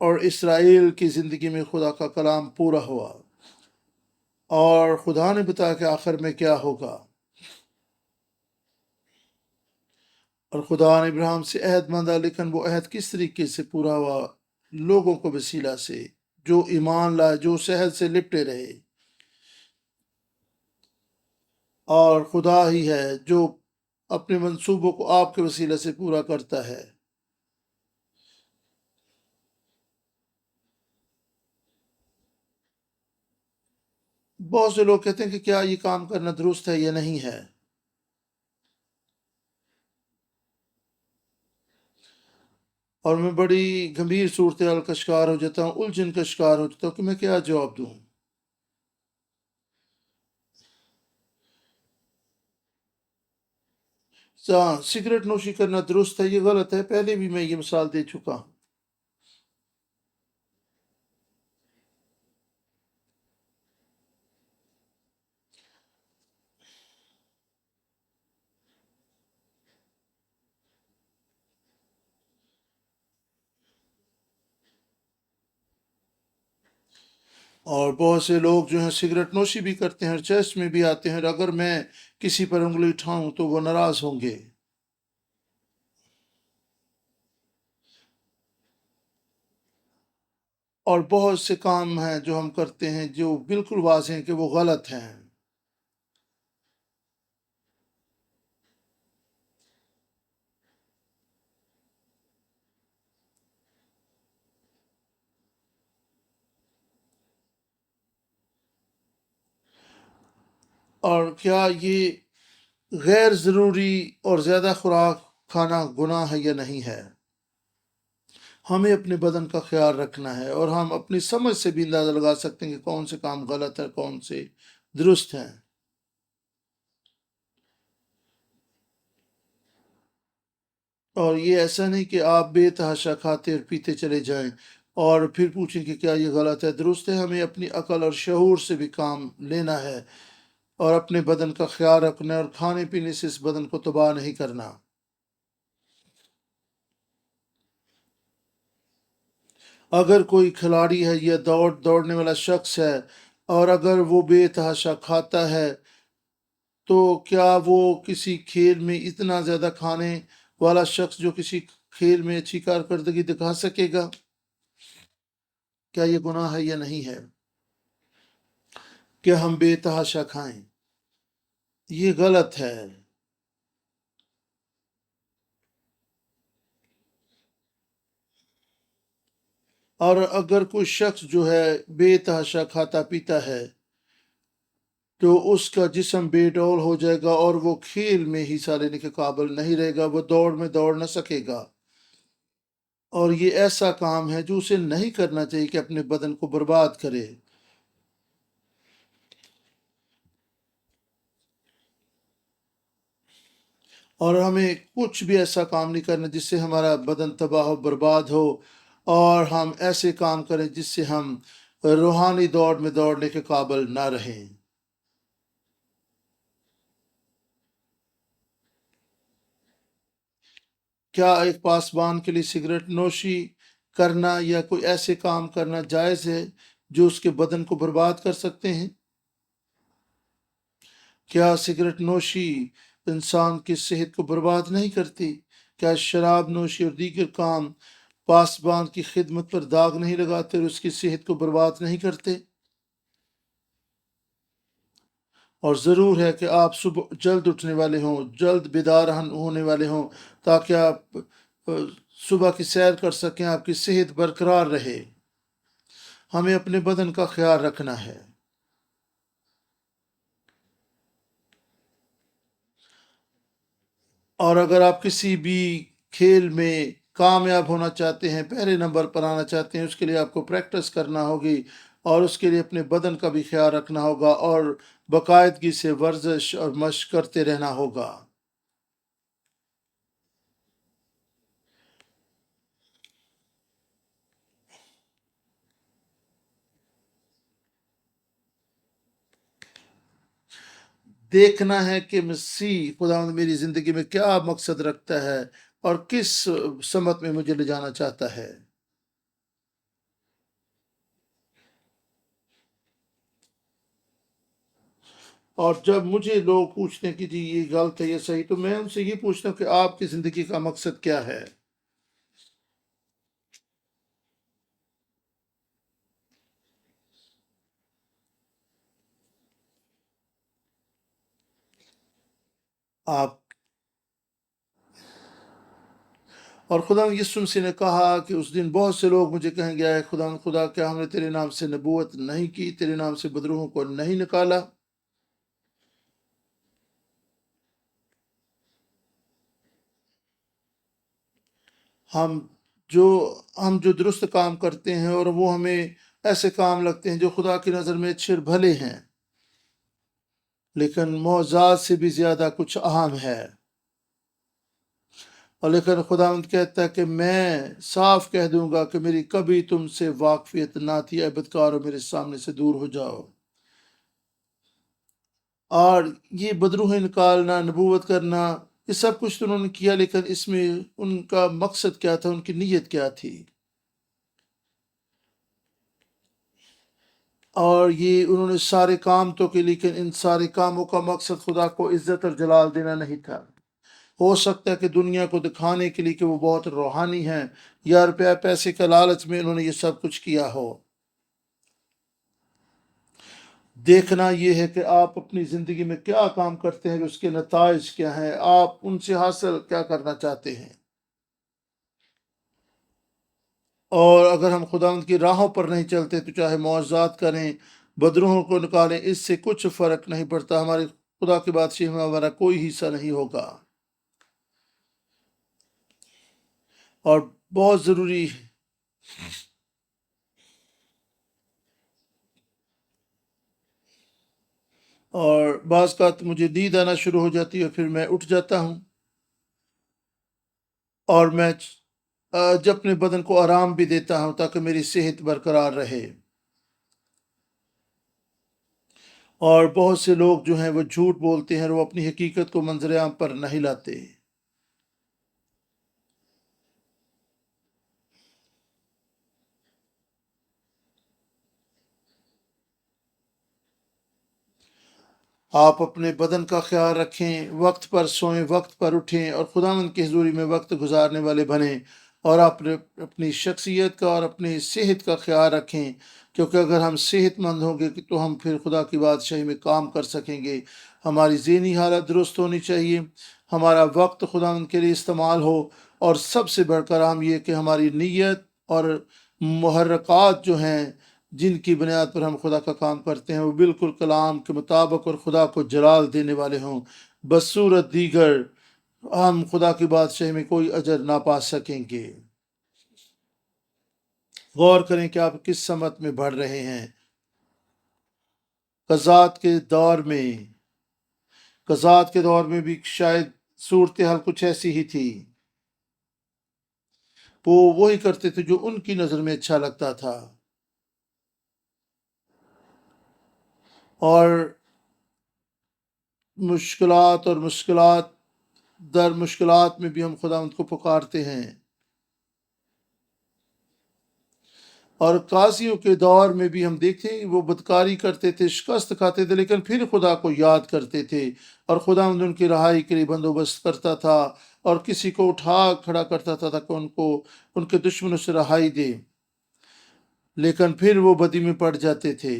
اور اسرائیل کی زندگی میں خدا کا کلام پورا ہوا، اور خدا نے بتایا کہ آخر میں کیا ہوگا، اور خدا نے ابراہیم سے عہد باندھا، لیکن وہ عہد کس طریقے سے پورا ہوا؟ لوگوں کو وسیلہ سے جو ایمان لائے، جو صحت سے لپٹے رہے، اور خدا ہی ہے جو اپنے منصوبوں کو آپ کے وسیلہ سے پورا کرتا ہے۔ بہت سے لوگ کہتے ہیں کہ کیا یہ کام کرنا درست ہے یا نہیں ہے، اور میں بڑی گمبھیر صورتحال کا شکار ہو جاتا ہوں، الجھن کا شکار ہو جاتا ہوں کہ میں کیا جواب دوں۔ سگریٹ نوشی کرنا درست ہے، یہ غلط ہے، پہلے بھی میں یہ مثال دے چکا ہوں۔ اور بہت سے لوگ جو ہیں سگریٹ نوشی بھی کرتے ہیں اور چرچ میں بھی آتے ہیں، اور اگر میں کسی پر انگلی اٹھاؤں تو وہ ناراض ہوں گے۔ اور بہت سے کام ہیں جو ہم کرتے ہیں جو بالکل واضح ہیں کہ وہ غلط ہیں۔ اور کیا یہ غیر ضروری اور زیادہ خوراک کھانا گناہ ہے یا نہیں ہے؟ ہمیں اپنے بدن کا خیال رکھنا ہے، اور ہم اپنی سمجھ سے بھی اندازہ لگا سکتے ہیں کہ کون سے کام غلط ہے، کون سے درست ہیں۔ اور یہ ایسا نہیں کہ آپ بے تحاشا کھاتے اور پیتے چلے جائیں اور پھر پوچھیں کہ کیا یہ غلط ہے درست ہے۔ ہمیں اپنی عقل اور شعور سے بھی کام لینا ہے، اور اپنے بدن کا خیال رکھنا ہے، اور کھانے پینے سے اس بدن کو تباہ نہیں کرنا۔ اگر کوئی کھلاڑی ہے یا دوڑنے والا شخص ہے، اور اگر وہ بے تحاشا کھاتا ہے، تو کیا وہ کسی کھیل میں اتنا زیادہ کھانے والا شخص جو کسی کھیل میں اچھی کارکردگی دکھا سکے گا؟ کیا یہ گناہ ہے یا نہیں ہے کہ ہم بے تحاشا کھائیں؟ یہ غلط ہے۔ اور اگر کوئی شخص جو ہے بے تحاشا کھاتا پیتا ہے، تو اس کا جسم بے ڈول ہو جائے گا، اور وہ کھیل میں حصہ لینے کے قابل نہیں رہے گا، وہ دوڑ میں دوڑ نہ سکے گا۔ اور یہ ایسا کام ہے جو اسے نہیں کرنا چاہیے کہ اپنے بدن کو برباد کرے۔ اور ہمیں کچھ بھی ایسا کام نہیں کرنا جس سے ہمارا بدن تباہ و برباد ہو، اور ہم ایسے کام کریں جس سے ہم روحانی دوڑ میں دوڑنے کے قابل نہ رہیں۔ کیا ایک پاسبان کے لیے سگریٹ نوشی کرنا یا کوئی ایسے کام کرنا جائز ہے جو اس کے بدن کو برباد کر سکتے ہیں؟ کیا سگریٹ نوشی انسان کی صحت کو برباد نہیں کرتی؟ کیا شراب نوشی اور دیگر کام پاسبان کی خدمت پر داغ نہیں لگاتے اور اس کی صحت کو برباد نہیں کرتے؟ اور ضرور ہے کہ آپ صبح جلد اٹھنے والے ہوں، جلد بیدار ہونے والے ہوں، تاکہ آپ صبح کی سیر کر سکیں، آپ کی صحت برقرار رہے۔ ہمیں اپنے بدن کا خیال رکھنا ہے۔ اور اگر آپ کسی بھی کھیل میں کامیاب ہونا چاہتے ہیں، پہلے نمبر پر آنا چاہتے ہیں، اس کے لیے آپ کو پریکٹس کرنا ہوگی، اور اس کے لیے اپنے بدن کا بھی خیال رکھنا ہوگا، اور باقاعدگی سے ورزش اور مشق کرتے رہنا ہوگا۔ دیکھنا ہے کہ مسیح خداوند میری زندگی میں کیا مقصد رکھتا ہے، اور کس سمت میں مجھے لے جانا چاہتا ہے۔ اور جب مجھے لوگ پوچھتے ہیں کہ جی یہ غلط ہے یہ صحیح، تو میں ان سے یہ پوچھتا ہوں کہ آپ کی زندگی کا مقصد کیا ہے؟ آپ اور خدا یسوع مسیح نے کہا کہ اس دن بہت سے لوگ مجھے کہیں گے اے خدا خدا کیا ہم نے تیرے نام سے نبوت نہیں کی، تیرے نام سے بدروہوں کو نہیں نکالا؟ ہم جو ہم جو درست کام کرتے ہیں اور وہ ہمیں ایسے کام لگتے ہیں جو خدا کی نظر میں اچھے اور بھلے ہیں، لیکن معجزات سے بھی زیادہ کچھ اہم ہے۔ اور لیکن خداوند کہتا ہے کہ میں صاف کہہ دوں گا کہ میری کبھی تم سے واقفیت نہ تھی، اے بدکارو میرے سامنے سے دور ہو جاؤ۔ اور یہ بدروح نکالنا، نبوت کرنا، یہ سب کچھ تو انہوں نے کیا، لیکن اس میں ان کا مقصد کیا تھا، ان کی نیت کیا تھی؟ اور یہ انہوں نے سارے کام تو کی، لیکن ان سارے کاموں کا مقصد خدا کو عزت اور جلال دینا نہیں تھا۔ ہو سکتا ہے کہ دنیا کو دکھانے کے لیے کہ وہ بہت روحانی ہیں، یا روپیہ پیسے کا لالچ میں انہوں نے یہ سب کچھ کیا ہو۔ دیکھنا یہ ہے کہ آپ اپنی زندگی میں کیا کام کرتے ہیں، اس کے نتائج کیا ہیں، آپ ان سے حاصل کیا کرنا چاہتے ہیں۔ اور اگر ہم خداوند کی راہوں پر نہیں چلتے تو چاہے معجزات کریں، بدروہوں کو نکالیں، اس سے کچھ فرق نہیں پڑتا، ہمارے خدا کی بادشاہی میں ہمارا کوئی حصہ نہیں ہوگا۔ اور بہت ضروری ہے، اور بعض کا مجھے نیند آنا شروع ہو جاتی ہے، پھر میں اٹھ جاتا ہوں، اور میں جب اپنے بدن کو آرام بھی دیتا ہوں تاکہ میری صحت برقرار رہے۔ اور بہت سے لوگ جو ہیں وہ جھوٹ بولتے ہیں اور وہ اپنی حقیقت کو منظر عام پر نہیں لاتے۔ آپ اپنے بدن کا خیال رکھیں، وقت پر سوئیں، وقت پر اٹھیں، اور خداوند کی حضوری میں وقت گزارنے والے بنیں، اور آپ اپنی شخصیت کا اور اپنی صحت کا خیال رکھیں، کیونکہ اگر ہم صحت مند ہوں گے تو ہم پھر خدا کی بادشاہی میں کام کر سکیں گے۔ ہماری ذہنی حالت درست ہونی چاہیے، ہمارا وقت خداوند کے لیے استعمال ہو، اور سب سے بڑھ کر ہم یہ کہ ہماری نیت اور محرکات جو ہیں جن کی بنیاد پر ہم خدا کا کام کرتے ہیں وہ بالکل کلام کے مطابق اور خدا کو جلال دینے والے ہوں، بصورت دیگر ہم خدا کی بادشاہی میں کوئی اجر نہ پا سکیں گے۔ غور کریں کہ آپ کس سمت میں بڑھ رہے ہیں۔ قضات کے دور میں قضات کے دور میں بھی شاید صورتحال کچھ ایسی ہی تھی، وہ وہی کرتے تھے جو ان کی نظر میں اچھا لگتا تھا، اور مشکلات در مشکلات میں بھی ہم خداوند کو پکارتے ہیں، اور قاضیوں کے دور میں بھی ہم دیکھتے ہیں وہ بدکاری کرتے تھے، شکست کھاتے تھے، لیکن پھر خدا کو یاد کرتے تھے، اور خداوند ان کی رہائی کے لیے بندوبست کرتا تھا، اور کسی کو اٹھا کھڑا کرتا تھا تاکہ ان کو ان کے دشمنوں سے رہائی دے، لیکن پھر وہ بدی میں پڑ جاتے تھے،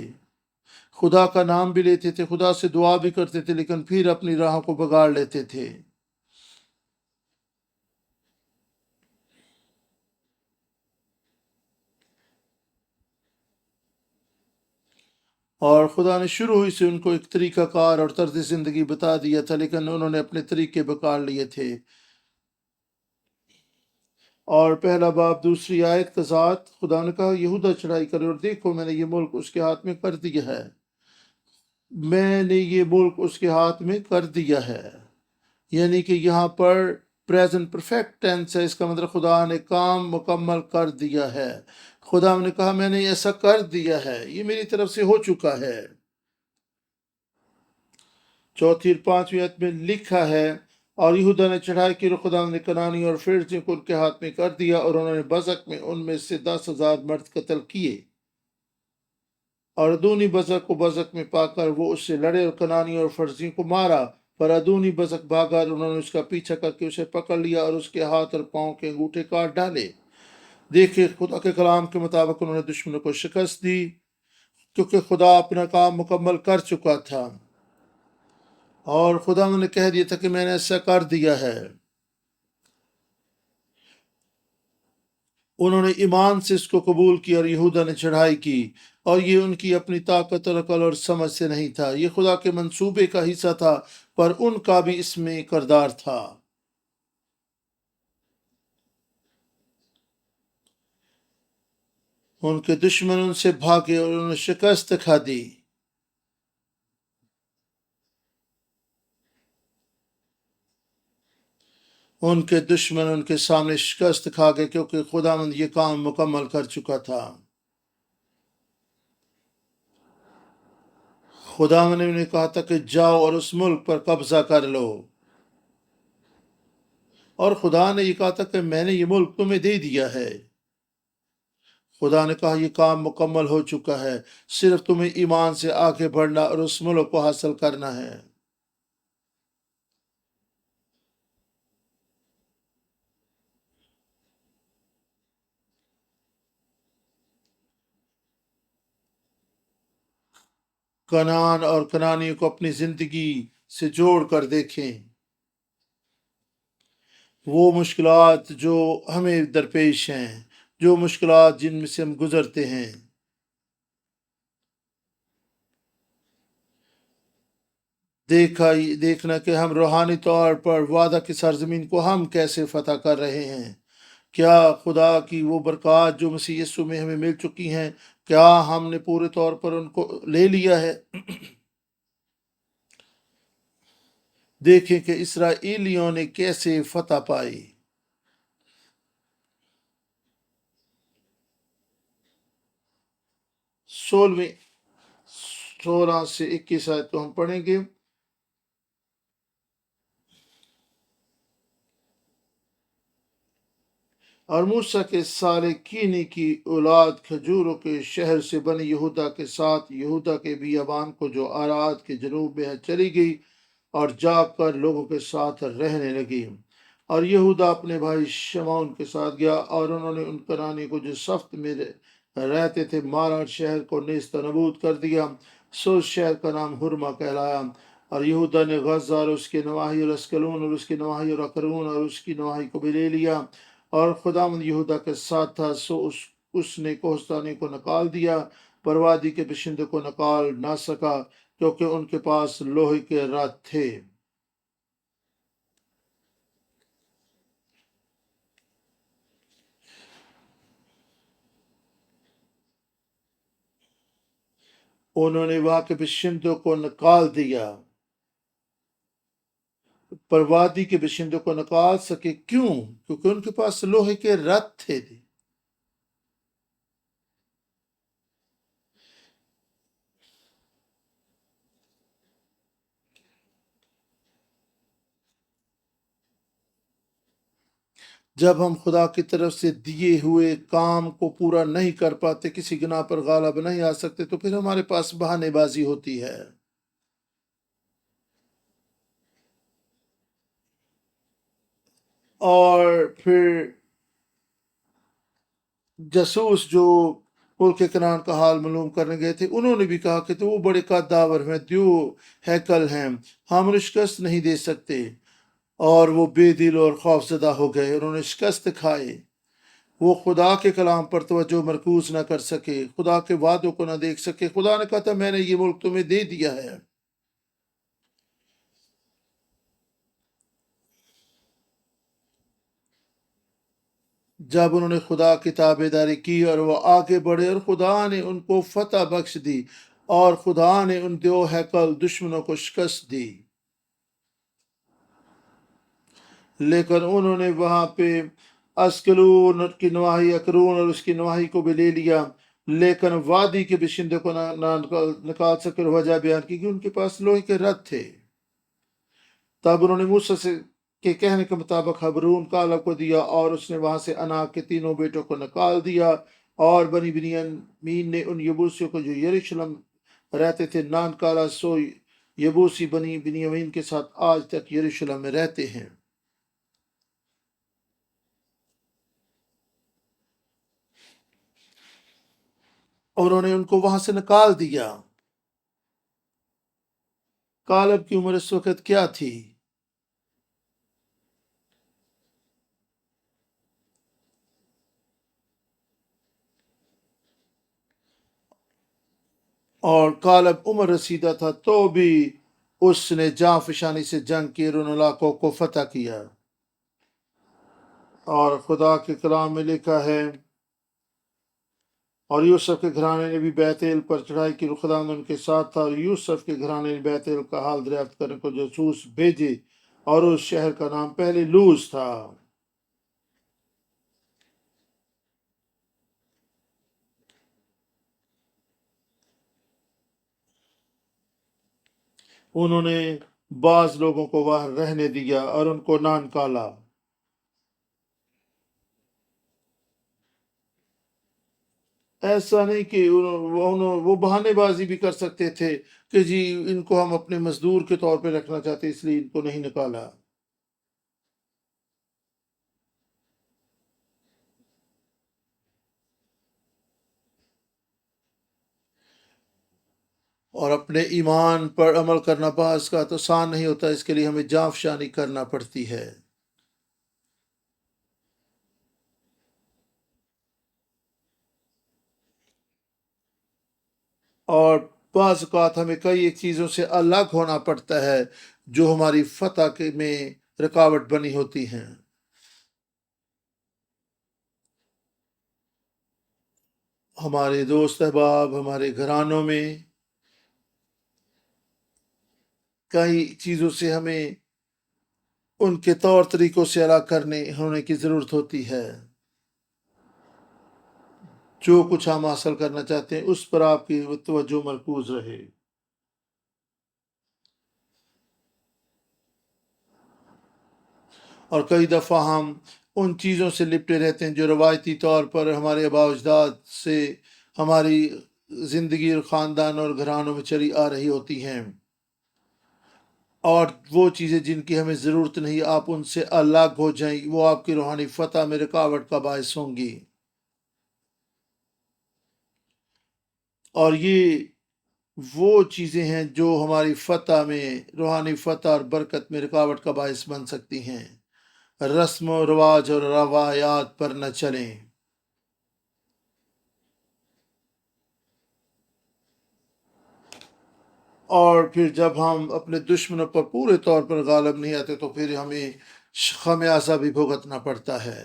خدا کا نام بھی لیتے تھے، خدا سے دعا بھی کرتے تھے، لیکن پھر اپنی راہوں کو بگاڑ لیتے تھے۔ اور خدا نے شروع ہی سے ان کو ایک طریقہ کار اور طرز زندگی بتا دیا تھا، لیکن انہوں نے اپنے طریقے بکار لیے تھے۔ اور پہلا باب دوسری آیت کا ذات، خدا نے کہا یہودا چڑھائی کرے، اور دیکھو میں نے یہ ملک اس کے ہاتھ میں کر دیا ہے، میں نے یہ ملک اس کے ہاتھ میں کر دیا ہے، یعنی کہ یہاں پر پریزنٹ پرفیکٹ ٹینس ہے، اس کا مطلب خدا نے کام مکمل کر دیا ہے۔ خدا نے کہا میں نے ایسا کر دیا ہے، یہ میری طرف سے ہو چکا ہے۔ چوتھی اور پانچویں آیت میں لکھا ہے، اور یہودا نے چڑھائی کی اور خدا نے کنانی اور فرزیوں کو ان کے ہاتھ میں کر دیا، اور انہوں نے بزک میں ان میں سے 10,000 مرد قتل کیے، اور ادونی بزک کو بزک میں پا کر وہ اس سے لڑے اور کنانی اور فرزیوں کو مارا، پر ادونی بزک بھاگا اور انہوں نے اس کا پیچھا کر کے اسے پکڑ لیا اور اس کے ہاتھ اور پاؤں کے انگوٹھے کاٹ ڈالے۔ دیکھے خدا کے کلام کے مطابق انہوں نے دشمنوں کو شکست دی، کیونکہ خدا اپنا کام مکمل کر چکا تھا، اور خدا نے کہہ دیا تھا کہ میں نے ایسا کر دیا ہے۔ انہوں نے ایمان سے اس کو قبول کیا اور یہودا نے چڑھائی کی، اور یہ ان کی اپنی طاقت اور عقل اور سمجھ سے نہیں تھا، یہ خدا کے منصوبے کا حصہ تھا، پر ان کا بھی اس میں کردار تھا۔ ان کے دشمن ان سے بھاگے اور انہوں نے شکست کھا دی۔ ان کے دشمن ان کے سامنے شکست کھا گئے، کیونکہ خداوند یہ کام مکمل کر چکا تھا۔ خداوند نے انہیں کہا تھا کہ جاؤ اور اس ملک پر قبضہ کر لو، اور خدا نے یہ کہا تھا کہ میں نے یہ ملک تمہیں دے دیا ہے۔ خدا نے کہا یہ کام مکمل ہو چکا ہے، صرف تمہیں ایمان سے آگے بڑھنا اور اس ملک کو حاصل کرنا ہے۔ کنعان اور کنعانیوں کو اپنی زندگی سے جوڑ کر دیکھیں، وہ مشکلات جو ہمیں درپیش ہیں، جو مشکلات جن میں سے ہم گزرتے ہیں، دیکھنا کہ ہم روحانی طور پر وعدہ کی سرزمین کو ہم کیسے فتح کر رہے ہیں۔ کیا خدا کی وہ برکات جو مسیح یسوع میں ہمیں مل چکی ہیں، کیا ہم نے پورے طور پر ان کو لے لیا ہے؟ دیکھیں کہ اسرائیلیوں نے کیسے فتح پائی۔ 16 سے 21 آیت کو ہم پڑھیں گے۔ اور موسیٰ کے سالے کینی کی اولاد کھجوروں کے شہر سے بنی یہودا کے ساتھ یہودا کے بیابان کو جو آراد کے جنوب میں ہے چلی گئی، اور جا کر لوگوں کے ساتھ رہنے لگی۔ اور یہودا اپنے بھائی شمعون کے ساتھ گیا، اور انہوں نے ان کنعانی کو جو صفت میں رہتے تھے مارا اور شہر کو نیست و نبود کر دیا، سو اس شہر کا نام حرمہ کہلایا۔ اور یہودا نے غزہ اور اس کے نواحی اور اسکلون اور اس کی نواحی اور اکرون اور اس کی نواحی کو بھی لے لیا، اور خداوند یہودا کے ساتھ تھا، سو اس نے کوہستانی کو نکال دیا، پر وادی کے باشندوں کو نکال نہ سکا، کیونکہ ان کے پاس لوہے کے رتھ تھے۔ انہوں نے وہاں کے باشندوں کو نکال دیا، پر وادی کے باشندوں کو نکال سکے کیوں؟ کیونکہ ان کے پاس لوہے کے رتھ تھے۔ جب ہم خدا کی طرف سے دیے ہوئے کام کو پورا نہیں کر پاتے، کسی گناہ پر غالب نہیں آ سکتے، تو پھر ہمارے پاس بہانے بازی ہوتی ہے۔ اور پھر جاسوس جو ملک کنعان کا حال معلوم کرنے گئے تھے، انہوں نے بھی کہا کہ تو وہ بڑے قداور ہیں، دیو ہیکل ہیں، ہم شکست نہیں دے سکتے، اور وہ بے دل اور خوف زدہ ہو گئے، انہوں نے شکست کھائے۔ وہ خدا کے کلام پر توجہ مرکوز نہ کر سکے، خدا کے وعدوں کو نہ دیکھ سکے۔ خدا نے کہا تھا میں نے یہ ملک تمہیں دے دیا ہے۔ جب انہوں نے خدا کی تابع داری کی اور وہ آگے بڑھے، اور خدا نے ان کو فتح بخش دی، اور خدا نے ان دو ہیکل دشمنوں کو شکست دی، لیکن انہوں نے وہاں پہ اسکلون کی نواحی، اکرون اور اس کی نواحی کو بھی لے لیا، لیکن وادی کے باشندوں کو نہ نکال سکے۔ وجہ بیان کی کہ ان کے پاس لوہے کے رتھ تھے۔ تب انہوں نے موسیٰ کے کہنے کے مطابق حبرون کالب کو دیا، اور اس نے وہاں سے اناک کے تینوں بیٹوں کو نکال دیا، اور بنی بنیامین نے ان یبوسیوں کو جو یروشلم رہتے تھے نہ نکالا، سو یبوسی بنی بنیامین کے ساتھ آج تک یروشلم میں رہتے ہیں۔ اور انہوں نے ان کو وہاں سے نکال دیا۔ کالب کی عمر اس وقت کیا تھی؟ اور کالب عمر رسیدہ تھا تو بھی اس نے جاں فشانی سے جنگ کی اور ان علاقوں کو فتح کیا۔ اور خدا کے کلام میں لکھا ہے، اور یوسف کے گھرانے نے بھی بیت ایل پر چڑھائی کی، خدا نے ان کے ساتھ تھا، اور یوسف کے گھرانے نے بیت ایل کا حال دریافت کرنے کو جاسوس بھیجے، اور اس شہر کا نام پہلے لوز تھا۔ انہوں نے بعض لوگوں کو وہاں رہنے دیا اور ان کو نہ نکالا۔ ایسا نہیں کہ وہ بہانے بازی بھی کر سکتے تھے کہ جی ان کو ہم اپنے مزدور کے طور پہ رکھنا چاہتے اس لیے ان کو نہیں نکالا۔ اور اپنے ایمان پر عمل کرنا بعض کا تو آسان نہیں ہوتا، اس کے لیے ہمیں جاں فشانی کرنا پڑتی ہے۔ اور بعض اوقات ہمیں کئی ایک چیزوں سے الگ ہونا پڑتا ہے جو ہماری فتح کے میں رکاوٹ بنی ہوتی ہیں۔ ہمارے دوست احباب، ہمارے گھرانوں میں کئی چیزوں سے ہمیں ان کے طور طریقوں سے الگ ہونے کی ضرورت ہوتی ہے۔ جو کچھ ہم حاصل کرنا چاہتے ہیں اس پر آپ کی توجہ مرکوز رہے۔ اور کئی دفعہ ہم ان چیزوں سے لپٹے رہتے ہیں جو روایتی طور پر ہمارے آباء و اجداد سے ہماری زندگی اور خاندان اور گھرانوں میں چلی آ رہی ہوتی ہیں، اور وہ چیزیں جن کی ہمیں ضرورت نہیں، آپ ان سے الگ ہو جائیں، وہ آپ کی روحانی فتح میں رکاوٹ کا باعث ہوں گی۔ اور یہ وہ چیزیں ہیں جو ہماری فتح میں، روحانی فتح اور برکت میں رکاوٹ کا باعث بن سکتی ہیں۔ رسم و رواج اور روایات پر نہ چلیں۔ اور پھر جب ہم اپنے دشمنوں پر پورے طور پر غالب نہیں آتے تو پھر ہمیں خمیازہ بھی بھگتنا پڑتا ہے۔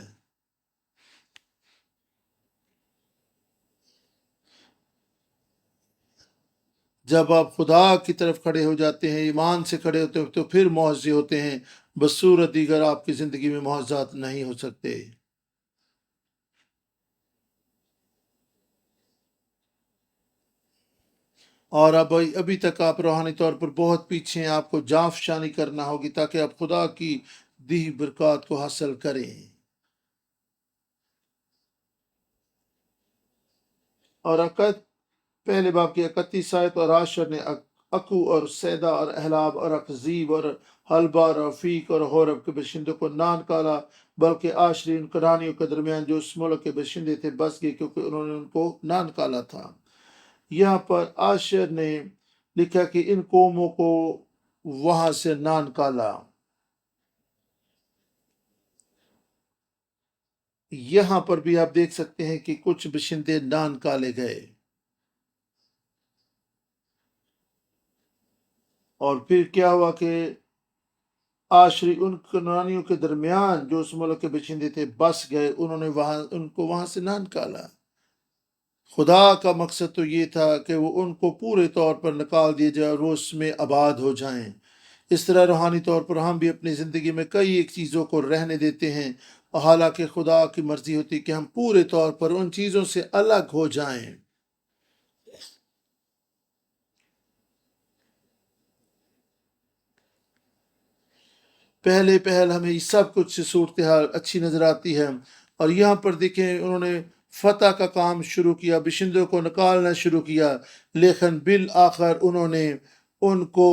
جب آپ خدا کی طرف کھڑے ہو جاتے ہیں، ایمان سے کھڑے ہوتے ہیں، تو پھر معاوضے ہوتے ہیں، بصورت دیگر آپ کی زندگی میں معاوضات نہیں ہو سکتے۔ اور ابھی تک آپ روحانی طور پر بہت پیچھے ہیں، آپ کو جاں فشانی کرنا ہوگی تاکہ آپ خدا کی دی برکات کو حاصل کریں۔ اور پہلے باب کی 31 آیت، اور آشر نے اکو اور سیدا اور احلاب اور اکزیب اور حلبہ اور رفیق اور حورب کے باشندوں کو نہ نکالا، بلکہ آشری ان کرانیوں کے درمیان جو اس ملک کے باشندے تھے بس گئے، کیونکہ انہوں نے ان کو نہ نکالا تھا۔ یہاں پر آشر نے لکھا کہ ان قوموں کو وہاں سے نہ نکالا۔ یہاں پر بھی آپ دیکھ سکتے ہیں کہ کچھ باشندے نہ نکالے گئے، اور پھر کیا ہوا کہ آشری ان کنانیوں کے درمیان جو اس ملک کے باشندے تھے بس گئے، انہوں نے ان کو وہاں سے نہ نکالا۔ خدا کا مقصد تو یہ تھا کہ وہ ان کو پورے طور پر نکال دیے جائے اور وہ اس میں آباد ہو جائیں۔ اس طرح روحانی طور پر ہم بھی اپنی زندگی میں کئی ایک چیزوں کو رہنے دیتے ہیں، حالانکہ خدا کی مرضی ہوتی کہ ہم پورے طور پر ان چیزوں سے الگ ہو جائیں۔ پہلے ہمیں سب کچھ صورتحال اچھی نظر آتی ہے، اور یہاں پر دیکھیں انہوں نے فتح کا کام شروع کیا، بشندوں کو نکالنا شروع کیا، لیکن بالآخر انہوں نے ان کو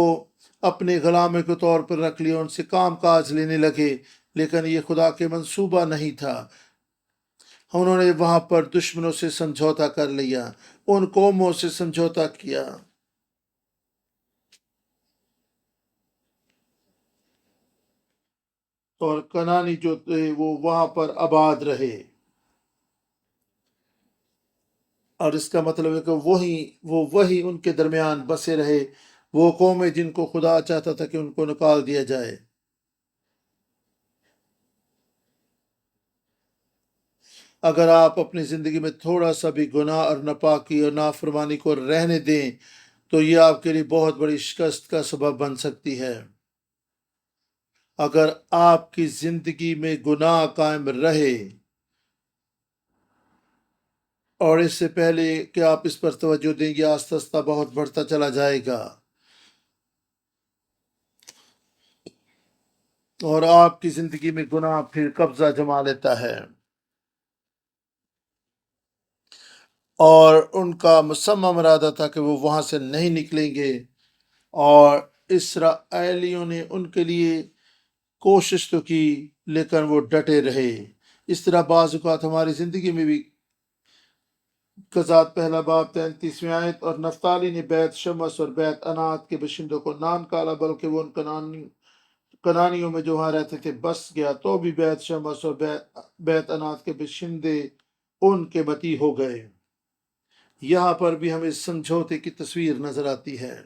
اپنے غلاموں کے طور پر رکھ لیا، ان سے کام کاج لینے لگے، لیکن یہ خدا کے منصوبہ نہیں تھا۔ انہوں نے وہاں پر دشمنوں سے سمجھوتا کر لیا، ان قوموں سے سمجھوتا کیا، اور کنانی جو تھے وہ وہاں پر آباد رہے۔ اور اس کا مطلب ہے کہ وہی ان کے درمیان بسے رہے، وہ قومیں جن کو خدا چاہتا تھا کہ ان کو نکال دیا جائے۔ اگر آپ اپنی زندگی میں تھوڑا سا بھی گناہ اور ناپاکی اور نافرمانی کو رہنے دیں تو یہ آپ کے لیے بہت بڑی شکست کا سبب بن سکتی ہے۔ اگر آپ کی زندگی میں گناہ قائم رہے اور اس سے پہلے کہ آپ اس پر توجہ دیں گے، آہستہ آہستہ بہت بڑھتا چلا جائے گا، اور آپ کی زندگی میں گناہ پھر قبضہ جما لیتا ہے، اور ان کا مصمم ارادہ تھا کہ وہ وہاں سے نہیں نکلیں گے، اور اسرائیلیوں نے ان کے لیے کوشش تو کی لیکن وہ ڈٹے رہے۔ اس طرح بعض اوقات ہماری زندگی میں بھی قضات پہلا باب 33ویں آیت، اور نفتالی نے بیت شمس اور بیت انات کے باشندوں کو نہ نکالا، بلکہ وہ ان کنانیوں میں جو وہاں رہتے تھے بس گیا، تو بھی بیت شمس اور بیت انات کے باشندے ان کے بتی ہو گئے۔ یہاں پر بھی ہمیں سمجھوتے کی تصویر نظر آتی ہے۔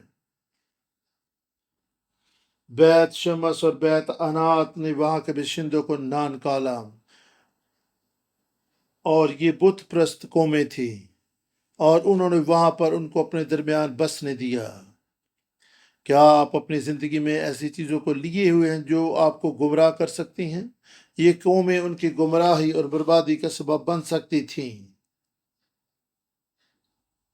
بیت شمس اور بیت انات نے وہاں کے باشندوں کو نہ نکالا، اور یہ بت پرست قومیں تھی، اور انہوں نے وہاں پر ان کو اپنے درمیان بسنے دیا۔ کیا آپ اپنی زندگی میں ایسی چیزوں کو لیے ہوئے ہیں جو آپ کو گمراہ کر سکتی ہیں؟ یہ قومیں ان کی گمراہی اور بربادی کا سبب بن سکتی تھیں،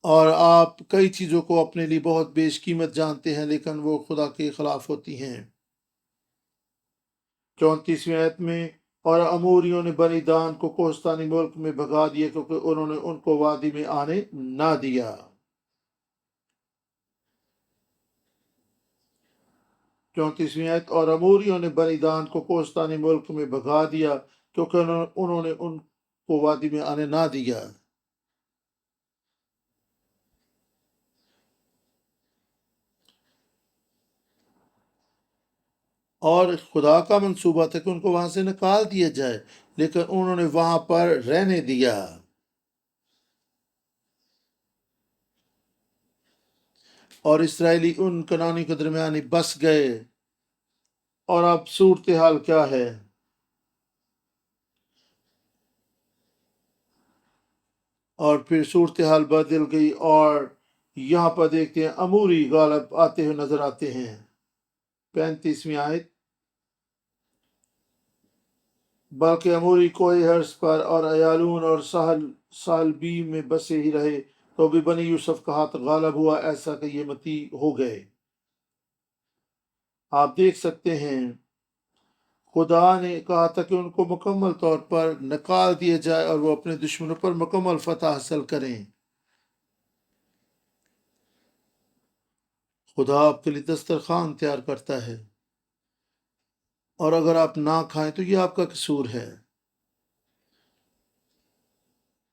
اور آپ کئی چیزوں کو اپنے لیے بہت بیش قیمت جانتے ہیں لیکن وہ خدا کے خلاف ہوتی ہیں۔ 34ویں آیت میں، اور اموریوں نے بنی دان کو کوہستانی ملک میں بھگا دیا کیونکہ انہوں نے ان کو وادی میں آنے نہ دیا۔ 34ویں آیت، اور اموریوں نے بنی دان کو کوہستانی ملک میں بھگا دیا کیونکہ انہوں نے ان کو وادی میں آنے نہ دیا۔ اور خدا کا منصوبہ تھا کہ ان کو وہاں سے نکال دیا جائے، لیکن انہوں نے وہاں پر رہنے دیا، اور اسرائیلی ان کنانی کے درمیان ہی بس گئے۔ اور اب صورتحال کیا ہے؟ اور پھر صورتحال بدل گئی، اور یہاں پر دیکھتے ہیں اموری غالب آتے ہوئے نظر آتے ہیں۔ 35ویں آیت، بلکہ اموری کوئی حرص پر اور ایالون اور ساحل بی میں بسے ہی رہے، تو بھی بنی یوسف کا ہاتھ غالب ہوا، ایسا کہ یہ متی ہو گئے۔ آپ دیکھ سکتے ہیں خدا نے کہا تھا کہ ان کو مکمل طور پر نکال دیا جائے اور وہ اپنے دشمنوں پر مکمل فتح حاصل کریں۔ خدا آپ کے لیے دسترخوان تیار کرتا ہے، اور اگر آپ نہ کھائیں تو یہ آپ کا قصور ہے،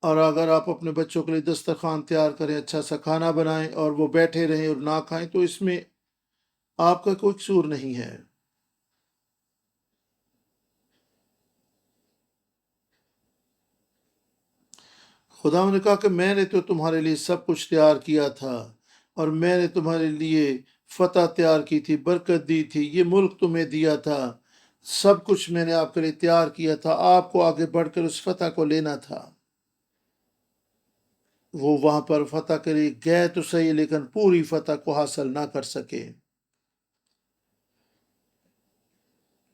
اور اگر آپ اپنے بچوں کے لیے دسترخوان تیار کریں، اچھا سا کھانا بنائیں اور وہ بیٹھے رہیں اور نہ کھائیں تو اس میں آپ کا کوئی قصور نہیں ہے۔ خدا نے کہا کہ میں نے تو تمہارے لیے سب کچھ تیار کیا تھا، اور میں نے تمہارے لیے فتح تیار کی تھی، برکت دی تھی، یہ ملک تمہیں دیا تھا، سب کچھ میں نے آپ کے لیے تیار کیا تھا، آپ کو آگے بڑھ کر اس فتح کو لینا تھا۔ وہ وہاں پر فتح کے لیے گئے تو صحیح، لیکن پوری فتح کو حاصل نہ کر سکے۔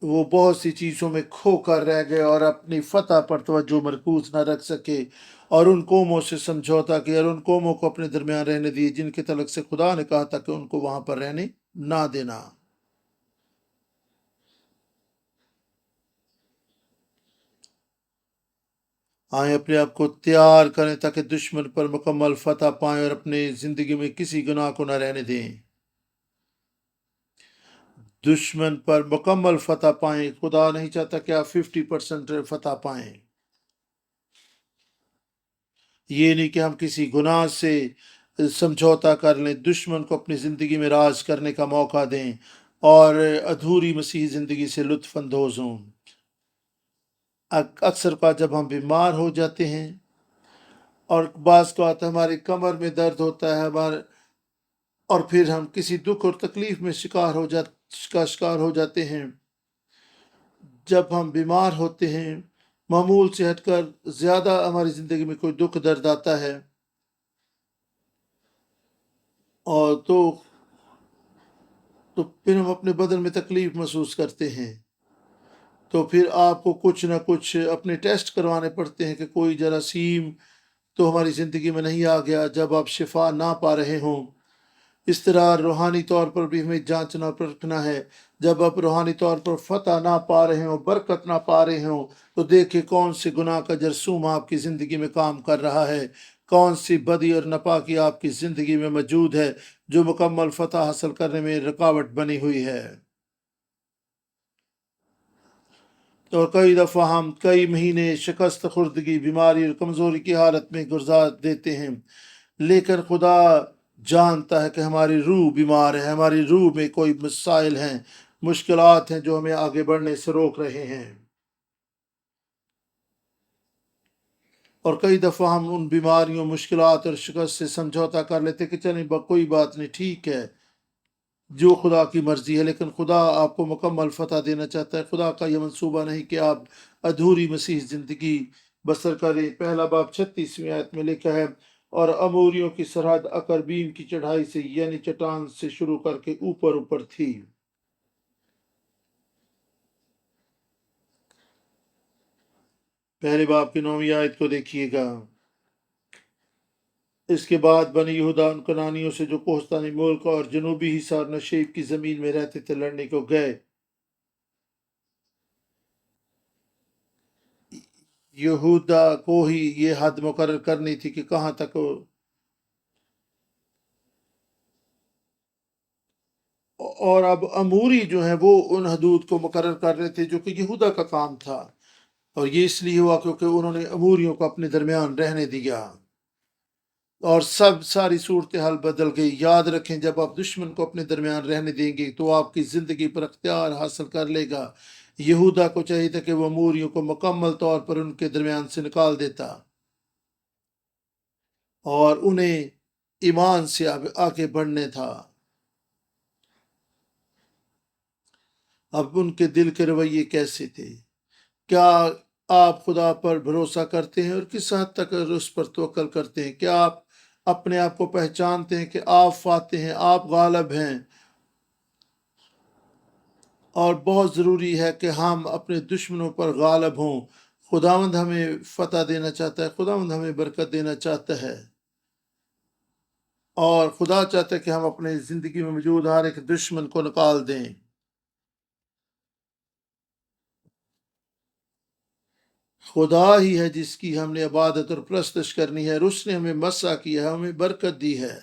وہ بہت سی چیزوں میں کھو کر رہ گئے اور اپنی فتح پر توجہ مرکوز نہ رکھ سکے، اور ان قوموں سے سمجھوتا کیا اور ان قوموں کو اپنے درمیان رہنے دیے جن کے تعلق سے خدا نے کہا تھا کہ ان کو وہاں پر رہنے نہ دینا۔ آئیں اپنے آپ کو تیار کریں تاکہ دشمن پر مکمل فتح پائیں اور اپنے زندگی میں کسی گناہ کو نہ رہنے دیں۔ دشمن پر مکمل فتح پائیں۔ خدا نہیں چاہتا کہ آپ 50% فتح پائیں۔ یہ نہیں کہ ہم کسی گناہ سے سمجھوتا کر لیں، دشمن کو اپنی زندگی میں راج کرنے کا موقع دیں اور ادھوری مسیحی زندگی سے لطف اندوز ہوں۔ اکثر کا جب ہم بیمار ہو جاتے ہیں اور بعض کا آتا ہے ہماری کمر میں درد ہوتا ہے اور پھر ہم کسی دکھ اور تکلیف میں شکار ہو جاتے ہیں۔ جب ہم بیمار ہوتے ہیں، معمول سے ہٹ کر زیادہ ہماری زندگی میں کوئی دکھ درد آتا ہے اور تو پھر ہم اپنے بدن میں تکلیف محسوس کرتے ہیں، تو پھر آپ کو کچھ نہ کچھ اپنے ٹیسٹ کروانے پڑتے ہیں کہ کوئی جراثیم تو ہماری زندگی میں نہیں آ گیا جب آپ شفا نہ پا رہے ہوں۔ اس طرح روحانی طور پر بھی ہمیں جانچنا پرکھنا ہے۔ جب آپ روحانی طور پر فتح نہ پا رہے ہوں، برکت نہ پا رہے ہوں، تو دیکھیں کون سے گناہ کا جرثوم آپ کی زندگی میں کام کر رہا ہے، کون سی بدی اور ناپاکی آپ کی زندگی میں موجود ہے جو مکمل فتح حاصل کرنے میں رکاوٹ بنی ہوئی ہے۔ اور کئی دفعہ ہم کئی مہینے شکست خوردگی، بیماری اور کمزوری کی حالت میں گزار دیتے ہیں، لیکن خدا جانتا ہے کہ ہماری روح بیمار ہے، ہماری روح میں کوئی مسائل ہیں، مشکلات ہیں جو ہمیں آگے بڑھنے سے روک رہے ہیں۔ اور کئی دفعہ ہم ان بیماریوں، مشکلات اور شکست سے سمجھوتا کر لیتے کہ چلیں کوئی بات نہیں، ٹھیک ہے، جو خدا کی مرضی ہے، لیکن خدا آپ کو مکمل فتح دینا چاہتا ہے۔ خدا کا یہ منصوبہ نہیں کہ آپ ادھوری مسیح زندگی بسر کریں۔ پہلا باب 36ویں آیت میں لکھا ہے، اور اموریوں کی سرحد اکربیم کی چڑھائی سے یعنی چٹان سے شروع کر کے اوپر تھی۔ پہلے باب کی 9ویں آیت کو دیکھیے گا۔ اس کے بعد بنی یہودا ان کنانیوں سے جو کوہستانی ملک اور جنوبی حصہ اور نشیب کی زمین میں رہتے تھے لڑنے کو گئے۔ یہودا کو ہی یہ حد مقرر کرنی تھی کہ کہاں تک، اور اب اموری جو ہیں وہ ان حدود کو مقرر کر رہے تھے جو کہ یہودا کا کام تھا، اور یہ اس لیے ہوا کیونکہ انہوں نے اموریوں کو اپنے درمیان رہنے دیا اور ساری صورتحال بدل گئی۔ یاد رکھیں جب آپ دشمن کو اپنے درمیان رہنے دیں گے تو آپ کی زندگی پر اختیار حاصل کر لے گا۔ یہودا کو چاہیے تھا کہ وہ اموریوں کو مکمل طور پر ان کے درمیان سے نکال دیتا اور انہیں ایمان سے آگے بڑھنے تھا۔ اب ان کے دل کے رویے کیسے تھے؟ کیا آپ خدا پر بھروسہ کرتے ہیں اور کس حد تک اس پر توکل کرتے ہیں؟ کیا آپ اپنے آپ کو پہچانتے ہیں کہ آپ فاتح ہیں، آپ غالب ہیں؟ اور بہت ضروری ہے کہ ہم اپنے دشمنوں پر غالب ہوں۔ خداوند ہمیں فتح دینا چاہتا ہے، خداوند ہمیں برکت دینا چاہتا ہے، اور خدا چاہتا ہے کہ ہم اپنے زندگی میں موجود ہر ایک دشمن کو نکال دیں۔ خدا ہی ہے جس کی ہم نے عبادت اور پرستش کرنی ہے، اور اس نے ہمیں مسح کیا ہے، ہمیں برکت دی ہے۔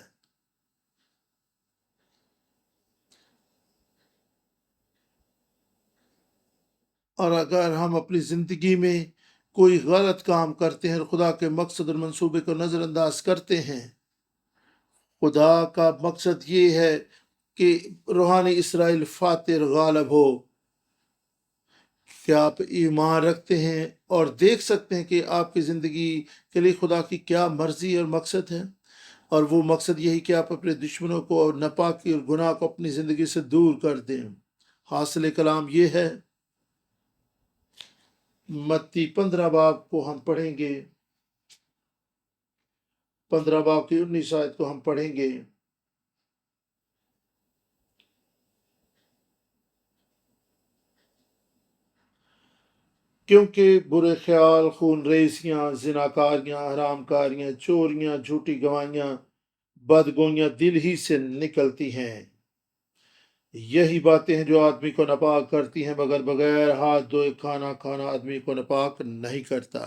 اور اگر ہم اپنی زندگی میں کوئی غلط کام کرتے ہیں اور خدا کے مقصد اور منصوبے کو نظر انداز کرتے ہیں، خدا کا مقصد یہ ہے کہ روحانی اسرائیل فاتح اور غالب ہو۔ کیا آپ ایمان رکھتے ہیں اور دیکھ سکتے ہیں کہ آپ کی زندگی کے لیے خدا کی کیا مرضی اور مقصد ہے؟ اور وہ مقصد یہی کہ آپ اپنے دشمنوں کو اور ناپاکی اور گناہ کو اپنی زندگی سے دور کر دیں۔ حاصل کلام یہ ہے، متی 15 باب کو ہم پڑھیں گے، 15 باب کی 19 آیت کو ہم پڑھیں گے۔ کیونکہ برے خیال، خون ریزیاں، زناکاریاں، حرام کاریاں، چوریاں، جھوٹی گواہیاں، بدگوئیاں دل ہی سے نکلتی ہیں۔ یہی باتیں ہیں جو آدمی کو ناپاک کرتی ہیں، مگر بغیر ہاتھ دھوئے کھانا کھانا آدمی کو ناپاک نہیں کرتا۔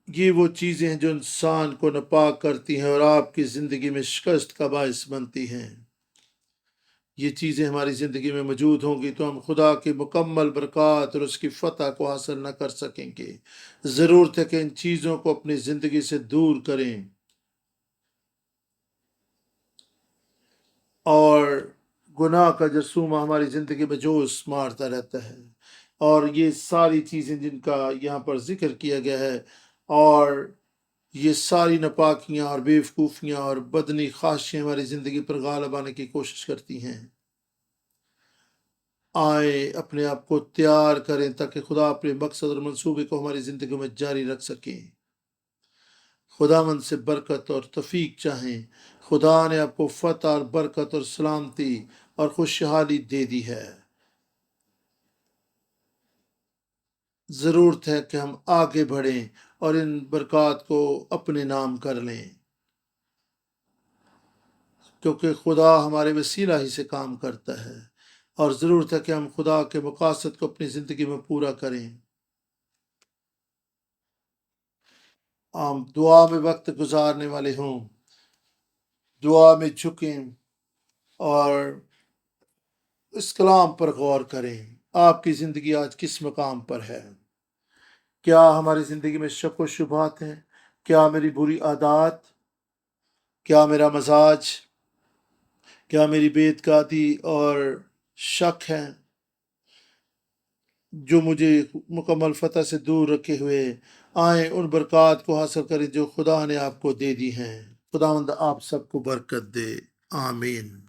یہ وہ چیزیں ہیں جو انسان کو ناپاک کرتی ہیں اور آپ کی زندگی میں شکست کا باعث بنتی ہیں۔ یہ چیزیں ہماری زندگی میں موجود ہوں گی تو ہم خدا کی مکمل برکات اور اس کی فتح کو حاصل نہ کر سکیں گے۔ ضرورت ہے کہ ان چیزوں کو اپنی زندگی سے دور کریں اور گناہ کا جرثومہ ہماری زندگی میں جوش مارتا رہتا ہے۔ اور یہ ساری چیزیں جن کا یہاں پر ذکر کیا گیا ہے اور یہ ساری ناپاکیاں اور بیوقوفیاں اور بدنی خواہشیں ہماری زندگی پر غالب آنے کی کوشش کرتی ہیں۔ آئیں اپنے آپ کو تیار کریں تاکہ خدا اپنے مقصد اور منصوبے کو ہماری زندگی میں جاری رکھ سکیں۔ خداوند سے برکت اور توفیق چاہیں۔ خدا نے آپ کو فتح اور برکت اور سلامتی اور خوشحالی دے دی ہے۔ ضرورت ہے کہ ہم آگے بڑھیں اور ان برکات کو اپنے نام کر لیں، کیونکہ خدا ہمارے وسیلہ ہی سے کام کرتا ہے، اور ضرورت ہے کہ ہم خدا کے مقاصد کو اپنی زندگی میں پورا کریں۔ ہم دعا میں وقت گزارنے والے ہوں، دعا میں جھکیں اور اس کلام پر غور کریں۔ آپ کی زندگی آج کس مقام پر ہے؟ کیا ہماری زندگی میں شک و شبہات ہیں؟ کیا میری بری عادات؟ کیا میرا مزاج؟ کیا میری بے اعتقادی اور شک ہے جو مجھے مکمل فتح سے دور رکھے ہوئے؟ آئیں ان برکات کو حاصل کریں جو خدا نے آپ کو دے دی ہیں۔ خداوند آپ سب کو برکت دے، آمین۔